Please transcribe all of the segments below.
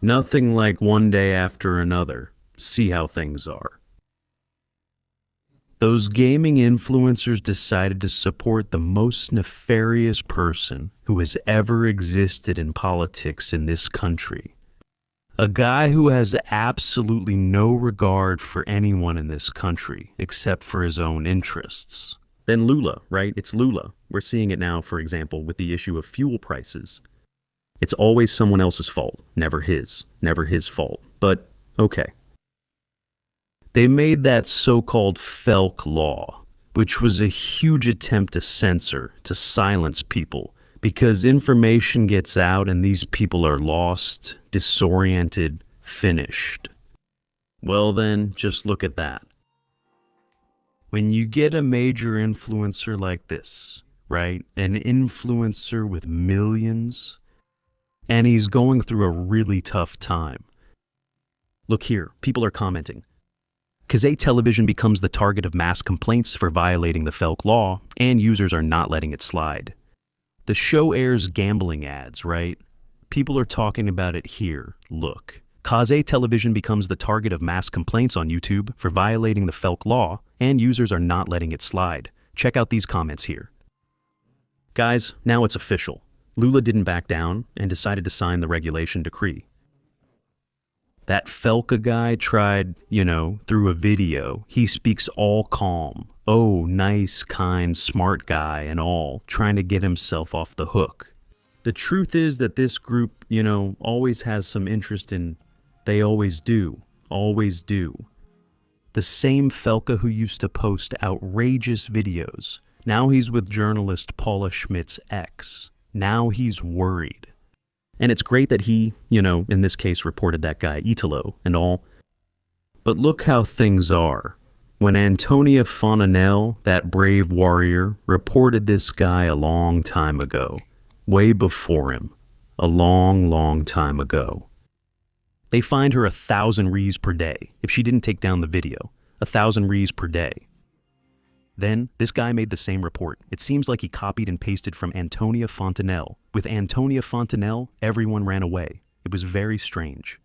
Nothing like one day after another. See how things are. Those gaming influencers decided to support the most nefarious person who has ever existed in politics in this country. A guy who has absolutely no regard for anyone in this country except for his own interests. Then Lula, right? It's Lula. We're seeing it now, for example, with the issue of fuel prices. It's always someone else's fault, never his fault. But okay. They made that so-called Felc law, which was a huge attempt to censor, to silence people, because information gets out and these people are lost, disoriented, finished. Well then, just look at that. When you get a major influencer like this, right? An influencer with millions, and he's going through a really tough time. Look here, people are commenting. CAZETV becomes the target of mass complaints for violating the Felc law, and users are not letting it slide. The show airs gambling ads, right? People are talking about it here. Look. CAZETV becomes the target of mass complaints on YouTube for violating the Felc law, and users are not letting it slide. Check out these comments here. Guys, now it's official. Lula didn't back down and decided to sign the regulation decree. That Felca guy tried, through a video. He speaks all calm. Oh, nice, kind, smart guy and all, trying to get himself off the hook. The truth is that this group, always has some interest in, they always do. The same Felca who used to post outrageous videos. Now he's with journalist Paula Schmidt's ex. Now he's worried. And it's great that he, in this case reported that guy Italo and all. But look how things are. When Antônia Fontenelle, that brave warrior, reported this guy a long time ago, way before him, a long time ago. They fined her 1,000 rees per day if she didn't take down the video, 1,000 rees per day. Then, this guy made the same report. It seems like he copied and pasted from Antônia Fontenelle. With Antônia Fontenelle, everyone ran away. It was very strange.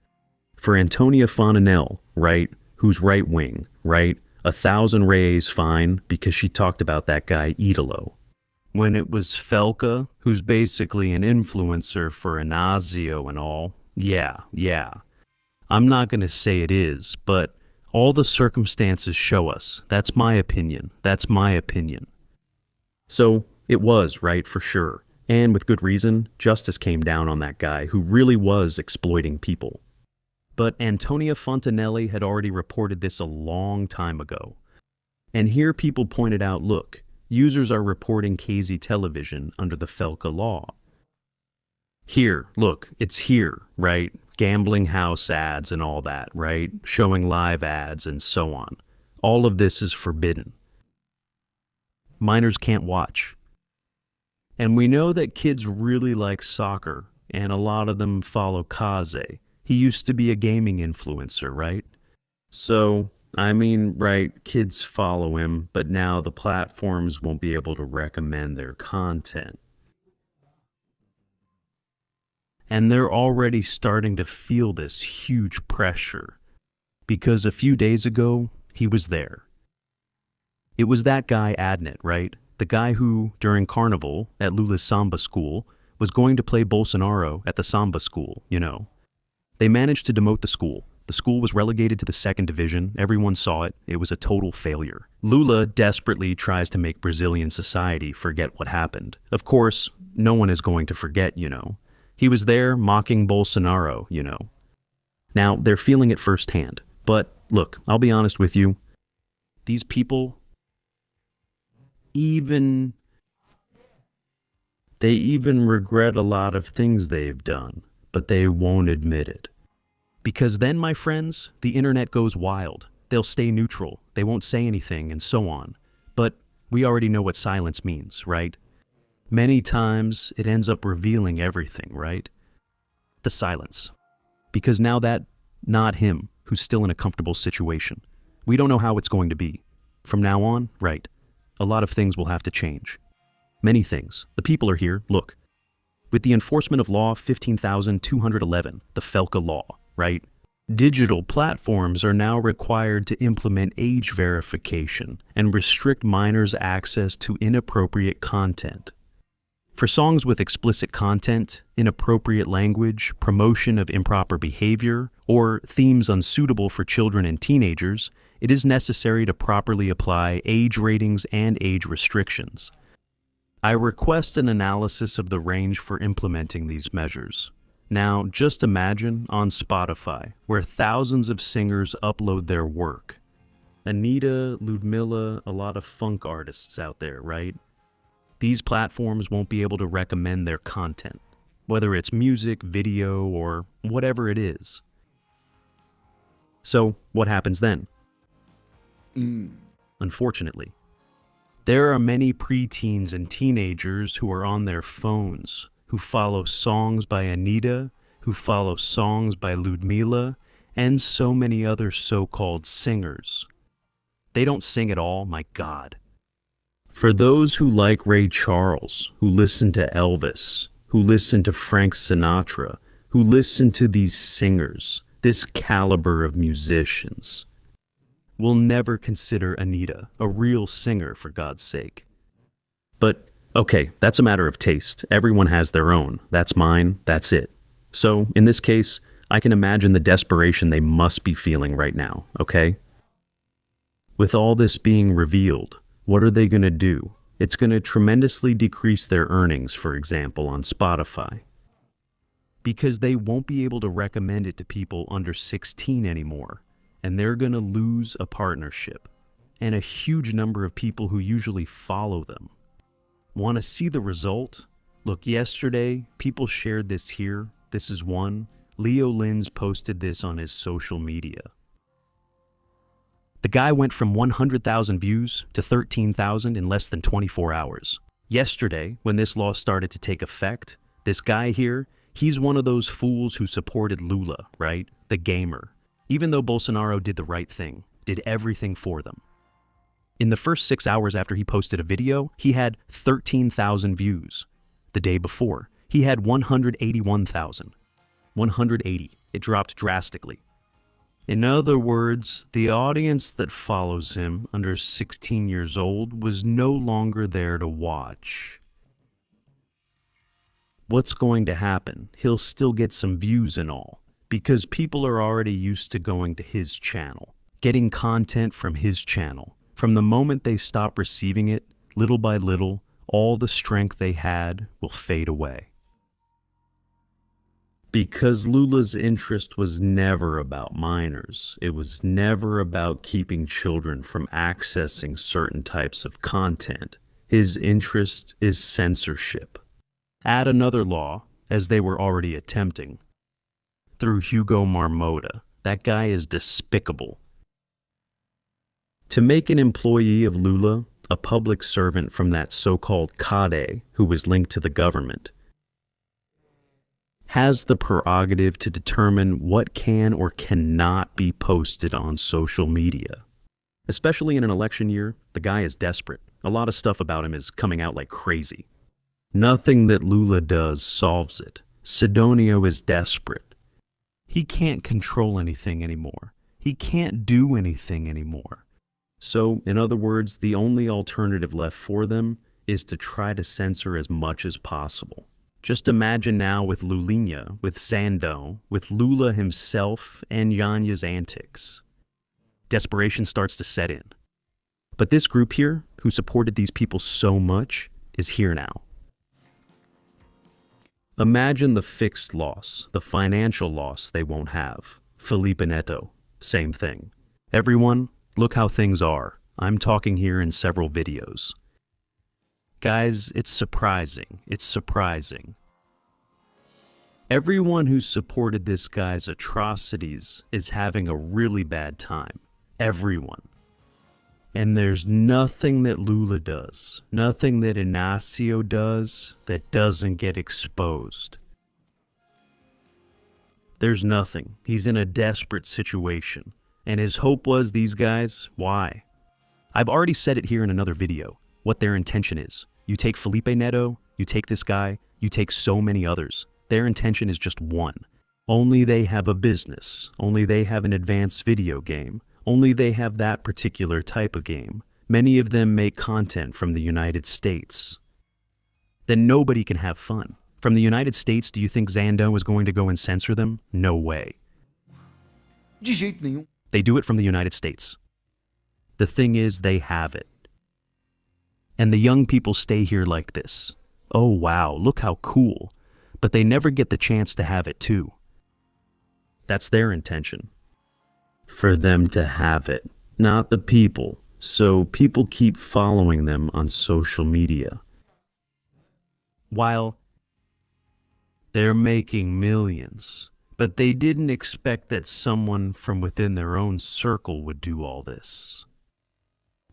For Antônia Fontenelle, right, who's right-wing, right, 1,000 reis fine because she talked about that guy Italo. When it was Felca, who's basically an influencer for Anasio and all, yeah. I'm not going to say it is, but all the circumstances show us. That's my opinion. So, it was, right, for sure. And with good reason, justice came down on that guy who really was exploiting people. But Antônia Fontenelle had already reported this a long time ago. And here people pointed out, look, users are reporting CAZETV under the Felca law. Here, look, it's here, right? Gambling house ads and all that, right? Showing live ads and so on. All of this is forbidden. Minors can't watch. And we know that kids really like soccer, and a lot of them follow Kaze. He used to be a gaming influencer, right? So, right, kids follow him, but now the platforms won't be able to recommend their content. And they're already starting to feel this huge pressure. Because a few days ago, he was there. It was that guy Adnet, right? The guy who, during Carnival, at Lula's Samba school, was going to play Bolsonaro at the Samba school, They managed to demote the school. The school was relegated to the 2nd division. Everyone saw it. It was a total failure. Lula desperately tries to make Brazilian society forget what happened. Of course, no one is going to forget, He was there mocking Bolsonaro, Now, they're feeling it firsthand. But, look, I'll be honest with you. These people, they even regret a lot of things they've done, but they won't admit it. Because then, my friends, the internet goes wild. They'll stay neutral. They won't say anything, and so on. But we already know what silence means, right? Many times, it ends up revealing everything, right? The silence. Because now that, not him, who's still in a comfortable situation. We don't know how it's going to be. From now on, right, a lot of things will have to change. Many things. The people are here, look. With the enforcement of Law 15,211, the Felca law, right? Digital platforms are now required to implement age verification and restrict minors' access to inappropriate content. For songs with explicit content, inappropriate language, promotion of improper behavior, or themes unsuitable for children and teenagers, it is necessary to properly apply age ratings and age restrictions. I request an analysis of the range for implementing these measures. Now, just imagine on Spotify, where thousands of singers upload their work. Anita, Ludmilla, a lot of funk artists out there, right? These platforms won't be able to recommend their content, whether it's music, video, or whatever it is. So, what happens then? Unfortunately, there are many preteens and teenagers who are on their phones, who follow songs by Anita, who follow songs by Ludmilla, and so many other so-called singers. They don't sing at all, my God. For those who like Ray Charles, who listen to Elvis, who listen to Frank Sinatra, who listen to these singers, this caliber of musicians, will never consider Anita a real singer, for God's sake. But, okay, that's a matter of taste. Everyone has their own. That's mine, that's it. So, in this case, I can imagine the desperation they must be feeling right now, okay? With all this being revealed, what are they going to do? It's going to tremendously decrease their earnings, for example, on Spotify. Because they won't be able to recommend it to people under 16 anymore, and they're going to lose a partnership and a huge number of people who usually follow them. Want to see the result? Look, yesterday, people shared this here. This is one. Leo Lins posted this on his social media. The guy went from 100,000 views to 13,000 in less than 24 hours. Yesterday, when this law started to take effect, this guy here, he's one of those fools who supported Lula, right? The gamer. Even though Bolsonaro did the right thing, did everything for them. In the first 6 hours after he posted a video, he had 13,000 views. The day before, he had 181,000. 180. It dropped drastically. In other words, the audience that follows him under 16 years old was no longer there to watch. What's going to happen? He'll still get some views and all, because people are already used to going to his channel, getting content from his channel. From the moment they stop receiving it, little by little, all the strength they had will fade away. Because Lula's interest was never about minors. It was never about keeping children from accessing certain types of content. His interest is censorship. Add another law, as they were already attempting. Through Hugo Marmota. That guy is despicable. To make an employee of Lula, a public servant from that so-called CADE, who was linked to the government, has the prerogative to determine what can or cannot be posted on social media. Especially in an election year, the guy is desperate. A lot of stuff about him is coming out like crazy. Nothing that Lula does solves it. Sidonio is desperate. He can't control anything anymore. He can't do anything anymore. So, in other words, the only alternative left for them is to try to censor as much as possible. Just imagine now with Lulinha, with Sando, with Lula himself, and Yanya's antics. Desperation starts to set in. But this group here, who supported these people so much, is here now. Imagine the fixed loss, the financial loss they won't have. Felipe Neto, same thing. Everyone, look how things are. I'm talking here in several videos. Guys, it's surprising. It's surprising. Everyone who supported this guy's atrocities is having a really bad time. Everyone. And there's nothing that Lula does, nothing that Inácio does that doesn't get exposed. There's nothing. He's in a desperate situation. And his hope was these guys, why? I've already said it here in another video, what their intention is. You take Felipe Neto, you take this guy, You take so many others. Their intention is just one. Only they have a business. Only they have an advanced video game. Only they have that particular type of game. Many of them make content from the United States. Then nobody can have fun. From the United States, do you think Zando is going to go and censor them? No way. De jeito nenhum. They do it from the United States. The thing is, they have it. And the young people stay here like this. Oh wow, look how cool. But they never get the chance to have it too. That's their intention. For them to have it, not the people. So people keep following them on social media. While they're making millions, but they didn't expect that someone from within their own circle would do all this.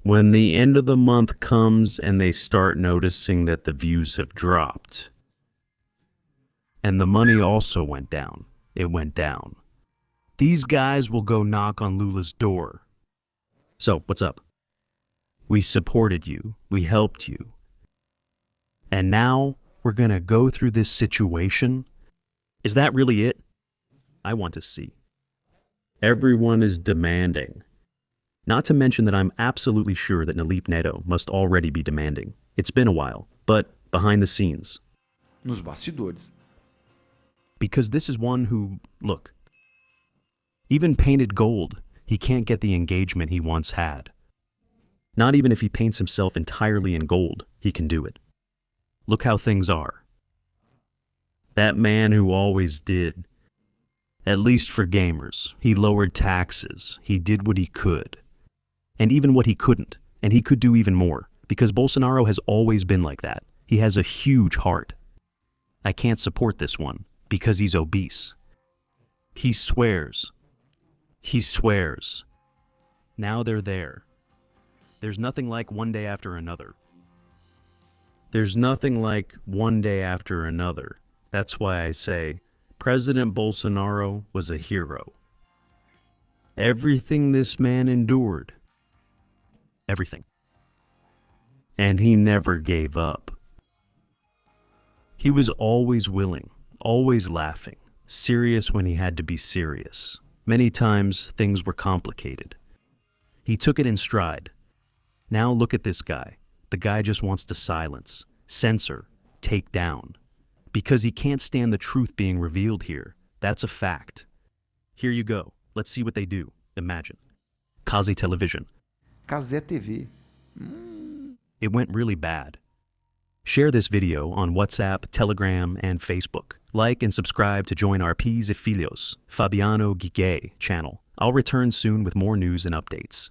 When the end of the month comes and they start noticing that the views have dropped, and the money also went down, it went down. These guys will go knock on Lula's door. So, what's up? We supported you, we helped you. And now we're gonna go through this situation? Is that really it? I want to see. Everyone is demanding. Not to mention that I'm absolutely sure that Nalip Neto must already be demanding. It's been a while, but behind the scenes. Nos bastidores. Because this is one who, look, even painted gold, he can't get the engagement he once had. Not even if he paints himself entirely in gold, he can do it. Look how things are. That man who always did. At least for gamers, he lowered taxes, he did what he could. And even what he couldn't, and he could do even more, because Bolsonaro has always been like that. He has a huge heart. I can't support this one, because he's obese. He swears. He swears. Now they're there. There's nothing like one day after another. There's nothing like one day after another. That's why I say, President Bolsonaro was a hero. Everything this man endured. Everything. And he never gave up. He was always willing, always laughing, serious when he had to be serious. Many times, things were complicated. He took it in stride. Now look at this guy. The guy just wants to silence, censor, take down. Because he can't stand the truth being revealed here. That's a fact. Here you go. Let's see what they do. Imagine. CAZETV. CAZETV. It went really bad. Share this video on WhatsApp, Telegram, and Facebook. Like and subscribe to join our P's e Filhos, Fabiano Guigué channel. I'll return soon with more news and updates.